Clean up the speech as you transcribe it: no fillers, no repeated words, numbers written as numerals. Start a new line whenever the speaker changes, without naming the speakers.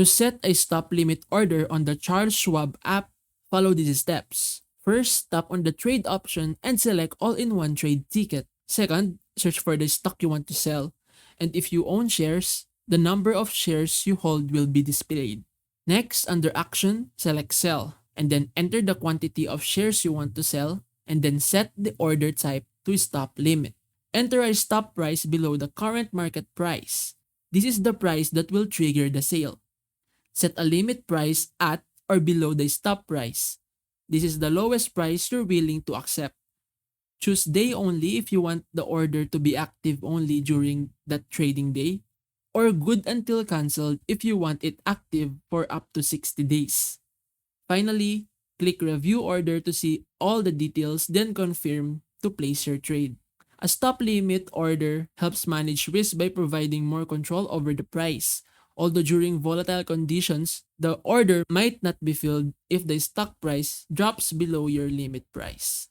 To set a stop limit order on the Charles Schwab app, follow these steps. First, tap on the trade option and select all-in-one trade ticket. Second, search for the stock you want to sell. And if you own shares, the number of shares you hold will be displayed. Next, under Action, select Sell, and then enter the quantity of shares you want to sell, and then set the order type to stop limit. Enter a stop price below the current market price. This is the price that will trigger the sale. Set a limit price at or below the stop price. This is the lowest price you're willing to accept. Choose day only if you want the order to be active only during that trading day, or good until cancelled if you want it active for up to 60 days. Finally, click Review Order to see all the details, then confirm to place your trade. A stop limit order helps manage risk by providing more control over the price. Although during volatile conditions, the order might not be filled if the stock price drops below your limit price.